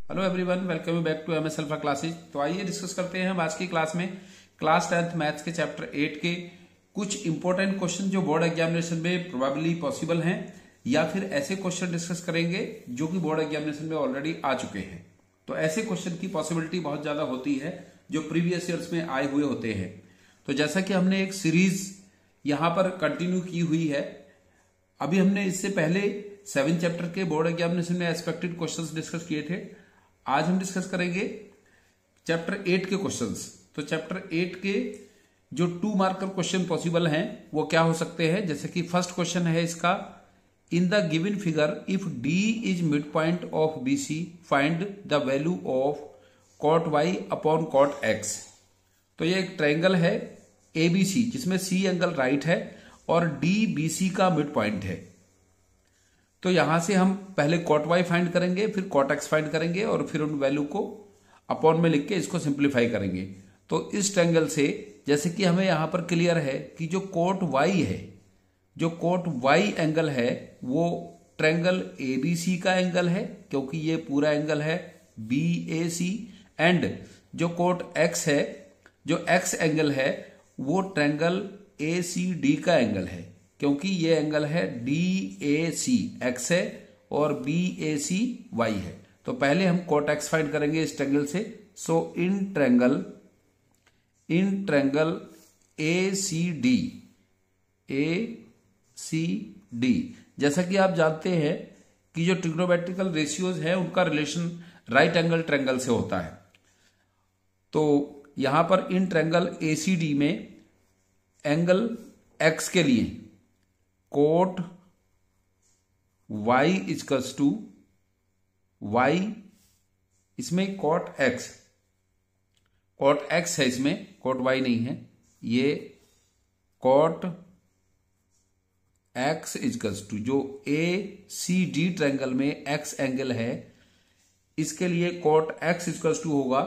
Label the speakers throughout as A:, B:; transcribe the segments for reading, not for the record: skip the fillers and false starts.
A: Hello everyone, welcome you back to MS alpha classes. तो आइए discuss करते हैं हम आज की क्लास में क्लास 10th मैथ्स के चैप्टर 8 के कुछ इंपॉर्टेंट क्वेश्चन जो बोर्ड एग्जामिनेशन में प्रोबेबली पॉसिबल हैं, या फिर ऐसे क्वेश्चन डिस्कस करेंगे जो कि बोर्ड एग्जामिनेशन में ऑलरेडी आ चुके हैं। तो ऐसे क्वेश्चन की पॉसिबिलिटी बहुत ज्यादा होती है जो प्रीवियस ईयर्स में आए हुए होते हैं। तो जैसा कि हमने एक सीरीज यहां पर कंटिन्यू की हुई है, अभी हमने इससे पहले 7 चैप्टर के बोर्ड एग्जामिनेशन में एक्सपेक्टेड क्वेश्चंस डिस्कस किए थे। आज हम डिस्कस करेंगे चैप्टर 8 के क्वेश्चंस। तो चैप्टर 8 के जो 2 मार्कर क्वेश्चन पॉसिबल हैं वो क्या हो सकते हैं, जैसे कि फर्स्ट क्वेश्चन है इसका, in the given figure if D is mid point of BC find the value of cot y upon cot x. तो ये एक ट्रायंगल है एबीसी जिसमें सी एंगल राइट है और डी बीसी का मिड पॉइंट है। तो यहां से हम पहले कॉट वाई फाइंड करेंगे, फिर कॉट एक्स फाइंड करेंगे और फिर उन वैल्यू को अपॉन में लिख के इसको सिंप्लीफाई करेंगे। तो इस ट्रायंगल से जैसे कि हमें यहां पर क्लियर है कि जो कॉट वाई है, जो कॉट वाई एंगल है वो ट्रायंगल एबीसी का एंगल है, क्योंकि ये पूरा एंगल है बीएसी। एंड जो कॉट एक्स है, जो एक्स एंगल है, वो ट्रायंगल एसीडी का एंगल है, क्योंकि ये एंगल है DAC एक्स है और BAC वाई है। तो पहले हम कॉट एक्स फाइंड करेंगे इस ट्रायंगल से। सो इन ट्रायंगल ACD, जैसा कि आप जानते हैं कि जो ट्रिग्नोमेट्रिकल रेशियोज है उनका रिलेशन राइट एंगल ट्रायंगल से होता है। तो यहां पर इन ट्रायंगल ACD में एंगल एक्स के लिए cot y equals to y, इसमें कॉट एक्स है, इसमें कॉट y नहीं है, ये कॉट x इजकल्स टू जो ACD ट्रायंगल में x एंगल है, इसके लिए कॉट x इजकल्स टू होगा।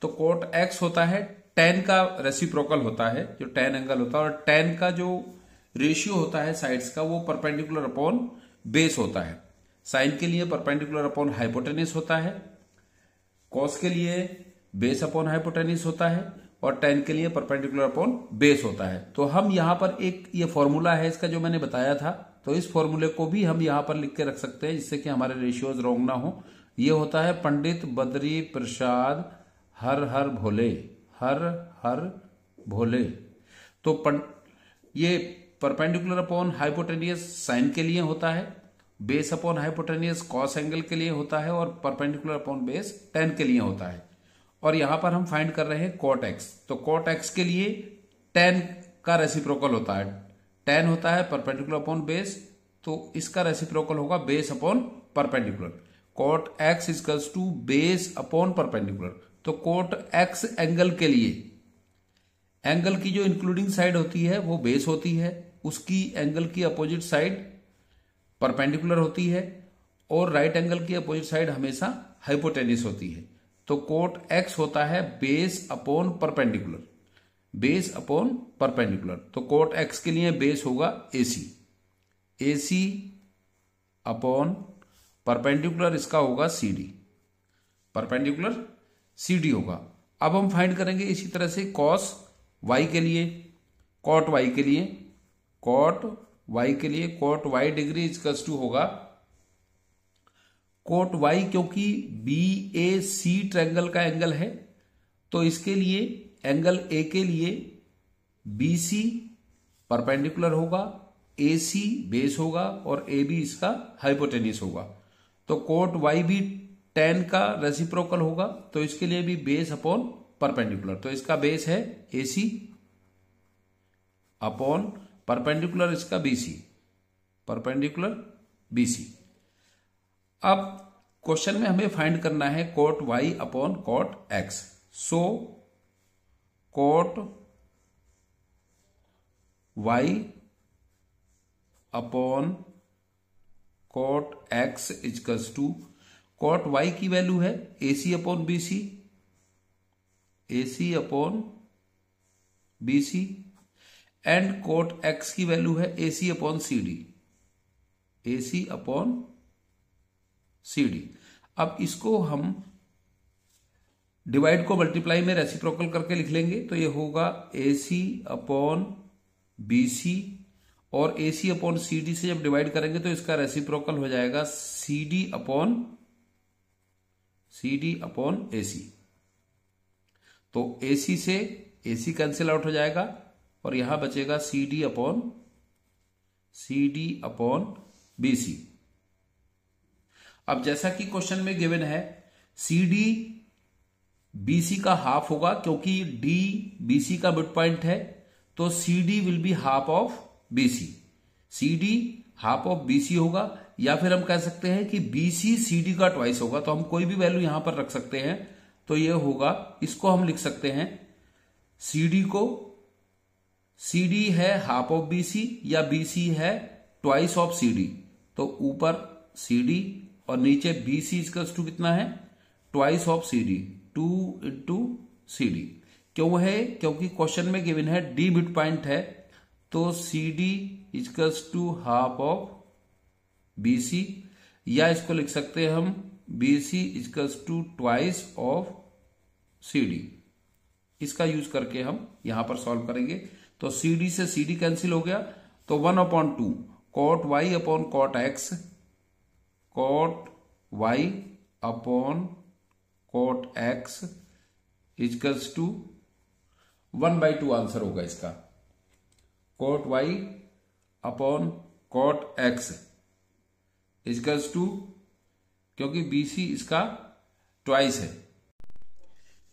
A: तो कॉट x होता है tan का रेसिप्रोकल होता है, जो tan एंगल होता है, और tan का जो रेशियो होता है साइड्स का वो परपेंडिकुलर अपॉन बेस होता है। साइन के लिए परपेंडिकुलर अपॉन हाइपोटेनिस होता है, कॉस के लिए बेस अपॉन हाइपोटेनिस होता है, और tan के लिए परपेंडिकुलर अपॉन बेस होता है। तो हम यहां पर एक ये फॉर्मूला है इसका जो मैंने बताया था, तो इस फॉर्मूले को भी हम यहां पर लिख के रख सकते हैं जिससे कि हमारे रेशियोज रॉन्ग ना हो। ये होता है पंडित बद्री प्रसाद हर हर भोले, हर हर भोले। तो ये परपेंडिकुलर अपॉन हाइपोटेनियस साइन के लिए होता है, base upon hypotenuse cos angle के लिए होता है, और परपेंडिकुलर अपॉन बेस tan के लिए होता है। और यहां पर हम फाइंड कर रहे हैं कॉट एक्स। तो कॉट एक्स के लिए tan का रेसिप्रोकल होता है, tan होता है परपेंडिकुलर अपॉन बेस, तो इसका रेसिप्रोकल होगा base upon perpendicular. Cot x equals to base upon perpendicular. तो कॉट एक्स एंगल के लिए एंगल की जो इंक्लूडिंग साइड होती है वो बेस होती है, उसकी एंगल की अपोजिट साइड परपेंडिकुलर होती है, और राइट एंगल की अपोजिट साइड हमेशा हाइपोटेनिस होती है। तो कोट एक्स होता है base upon perpendicular, base upon perpendicular. तो कोट एक्स के लिए बेस होगा AC अपॉन परपेंडिकुलर इसका होगा CD, परपेंडिकुलर CD होगा। अब हम फाइंड करेंगे इसी तरह से कॉस y के लिए, कॉट y के लिए, कॉट y के लिए cot y degree equals to होगा कॉट y, क्योंकि BAC ट्रायंगल का एंगल है, तो इसके लिए एंगल A के लिए BC परपेंडिकुलर होगा, AC बेस होगा, और AB इसका हाइपोटेनिस होगा। तो कॉट y भी tan का रेसिप्रोकल होगा, तो इसके लिए भी बेस अपॉन परपेंडिकुलर। तो इसका बेस है AC अपॉन परपेंडिकुलर इसका BC, परपेंडिकुलर BC। अब क्वेश्चन में हमें फाइंड करना है cot y upon cot x। So cot y upon cot x equals to cot y की वैल्यू है AC upon BC, AC upon BC, and cot x की value है AC upon CD, AC upon CD। अब इसको हम divide को multiply में reciprocal करके लिख लेंगे तो ये होगा AC अपॉन BC, और AC अपॉन CD से जब डिवाइड करेंगे तो इसका रेसिप्रोकल हो जाएगा CD अपॉन AC। तो AC से AC कैंसिल आउट हो जाएगा और यहां बचेगा CD अपॉन BC। अब जैसा कि क्वेश्चन में गिवन है CD BC का हाफ होगा, क्योंकि D BC का मिड पॉइंट है तो CD will be half of BC। CD half of BC होगा, या फिर हम कह सकते हैं कि BC CD का ट्वाइस होगा। तो हम कोई भी वैल्यू यहां पर रख सकते हैं, तो ये होगा, इसको हम लिख सकते हैं CD को, CD है हाफ ऑफ BC या BC है ट्वाइस ऑफ CD, तो ऊपर CD और नीचे BC इक्वल्स टू कितना है, twice of CD, 2 into CD। क्यों है, क्योंकि क्वेश्चन में गिवन है D मिड पॉइंट है, तो CD equals to half of BC, या इसको लिख सकते हैं हम BC equals to twice of CD। इसका यूज करके हम यहां पर सॉल्व करेंगे। तो CD से CD कैंसिल हो गया, तो 1/2 cot y upon cot x, cot y upon cot x equals to 1/2 answer होगा इसका। cot y upon cot x equals टू, क्योंकि BC इसका ट्वाइस है।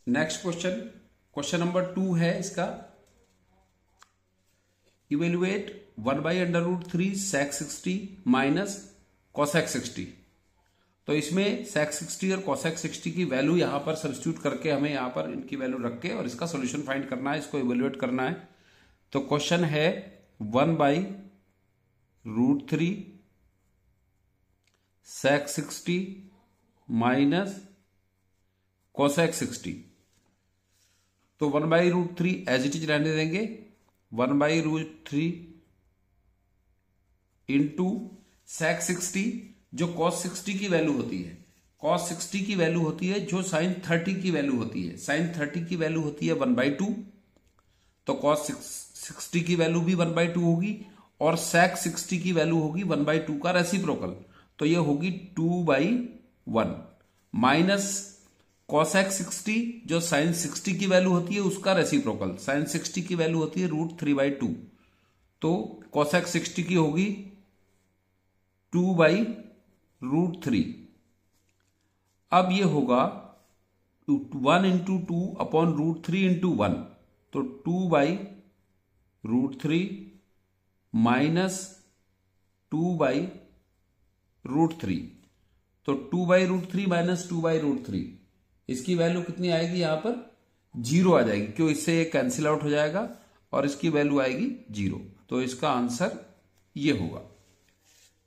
A: नेक्स्ट क्वेश्चन नंबर 2 है इसका, इवेल्युएट 1/√3 sec 60 माइनस cosec 60। तो इसमें sec 60 और cosec 60 की वैल्यू यहां पर सब्स्टिट्यूट करके हमें यहां पर इनकी वैल्यू रख के और इसका सॉल्यूशन फाइंड करना है, इसको इवेल्युएट करना है। तो क्वेश्चन है 1/√3 sec 60 माइनस cosec 60। तो 1/√3 एज इट इज रहने देंगे, 1/√3 इंटू sec 60, जो cos 60 की वैल्यू होती है, cos 60 की वैल्यू होती है जो sin 30 की वैल्यू होती है। sin 30 की वैल्यू होती है 1/2, तो cos 60 की वैल्यू भी 1/2 होगी, और sec 60 की वैल्यू होगी 1/2 का रेसिप्रोकल, तो ये होगी 2/1 माइनस cosec 60 जो sin 60 की वैल्यू होती है उसका रेसिप्रोकल, sin 60 की वैल्यू होती है √3/2, तो cosec 60 की होगी 2/√3। अब ये होगा 1 इंटू 2 अपॉन √3 इंटू 1, तो 2/√3 माइनस 2/√3, तो 2/√3 माइनस 2/√3, इसकी वैल्यू कितनी आएगी, यहां पर 0 आ जाएगी, क्यों, इससे ये कैंसिल आउट हो जाएगा और इसकी वैल्यू आएगी 0। तो इसका आंसर ये होगा।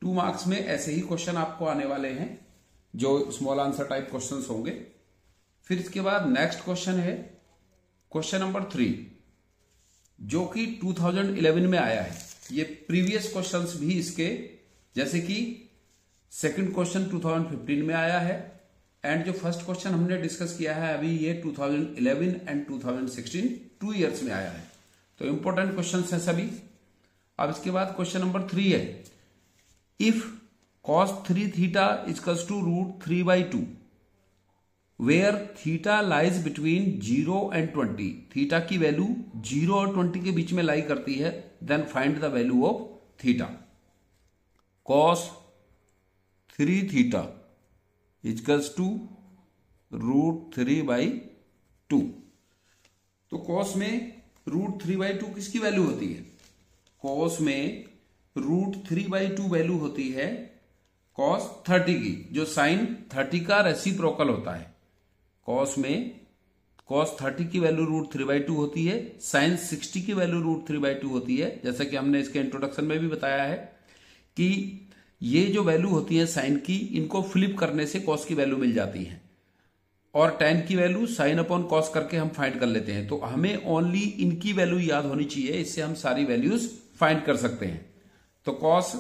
A: 2 मार्क्स में ऐसे ही क्वेश्चन आपको आने वाले हैं जो स्मॉल आंसर टाइप क्वेश्चंस होंगे। फिर इसके बाद नेक्स्ट क्वेश्चन है क्वेश्चन नंबर 3, जो कि 2011 में आया है। ये प्रीवियस क्वेश्चंस भी इसके, जैसे कि सेकंड क्वेश्चन 2015 में आया है, एंड जो फर्स्ट क्वेश्चन हमने डिस्कस किया है अभी, ये 2011 एंड 2016 2 इयर्स में आया है। तो इंपॉर्टेंट क्वेश्चंस हैं सभी। अब इसके बाद क्वेश्चन नंबर 3 है, if cos 3 theta equals to √3/2 where theta lies between 0 and 20, theta की वैल्यू 0 और 20 के बीच में लाई करती है, then find the value of theta. cos 3 theta equals to √3/2। तो cos में √3/2 किसकी वैल्यू होती है, cos में √3/2 वैल्यू होती है cos 30 की, जो sin 30 का रेसिप्रोकल होता है। cos में cos 30 की वैल्यू √3/2 होती है, sin 60 की वैल्यू √3/2 होती है। जैसा कि हमने इसके इंट्रोडक्शन में भी बताया है कि ये जो वैल्यू होती है साइन की, इनको फ्लिप करने से cos की वैल्यू मिल जाती है, और tan की वैल्यू sin अपॉन cos करके हम फाइंड कर लेते हैं। तो हमें ओनली इनकी वैल्यू याद होनी चाहिए, इससे हम सारी वैल्यूज फाइंड कर सकते हैं। तो cos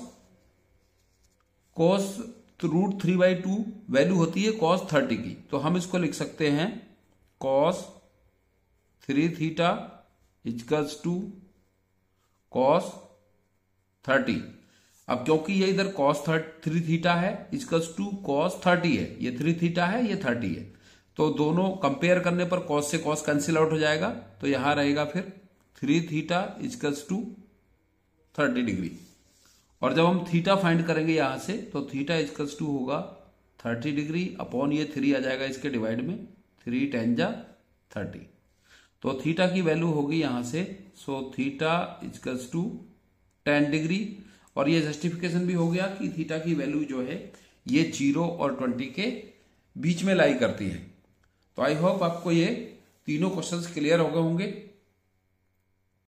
A: √3/2 वैल्यू होती है cos 30 की, तो हम इसको लिख सकते हैं cos 3 theta equals to cos 30। अब क्योंकि ये इधर cos 3 थीटा है इक्वल्स टू cos 30 है, ये 3 थीटा है, ये 30 है, तो दोनों कंपेयर करने पर cos से cos कैंसिल आउट हो जाएगा, तो यहां रहेगा फिर 3 थीटा इक्वल्स टू 30 डिग्री। और जब हम थीटा फाइंड करेंगे यहां से, तो थीटा इक्वल्स टू होगा 30 डिग्री अपॉन ये 3 आ जाएगा इसके डिवाइड में, 3 10 जा 30, तो थीटा की वैल्यू होगी यहां से, so theta equals to 10 degree. और ये जस्टिफिकेशन भी हो गया कि थीटा की वैल्यू जो है ये 0 और 20 के बीच में लाई करती है। तो आई होप आपको ये तीनों क्वेश्चंस क्लियर हो गए होंगे।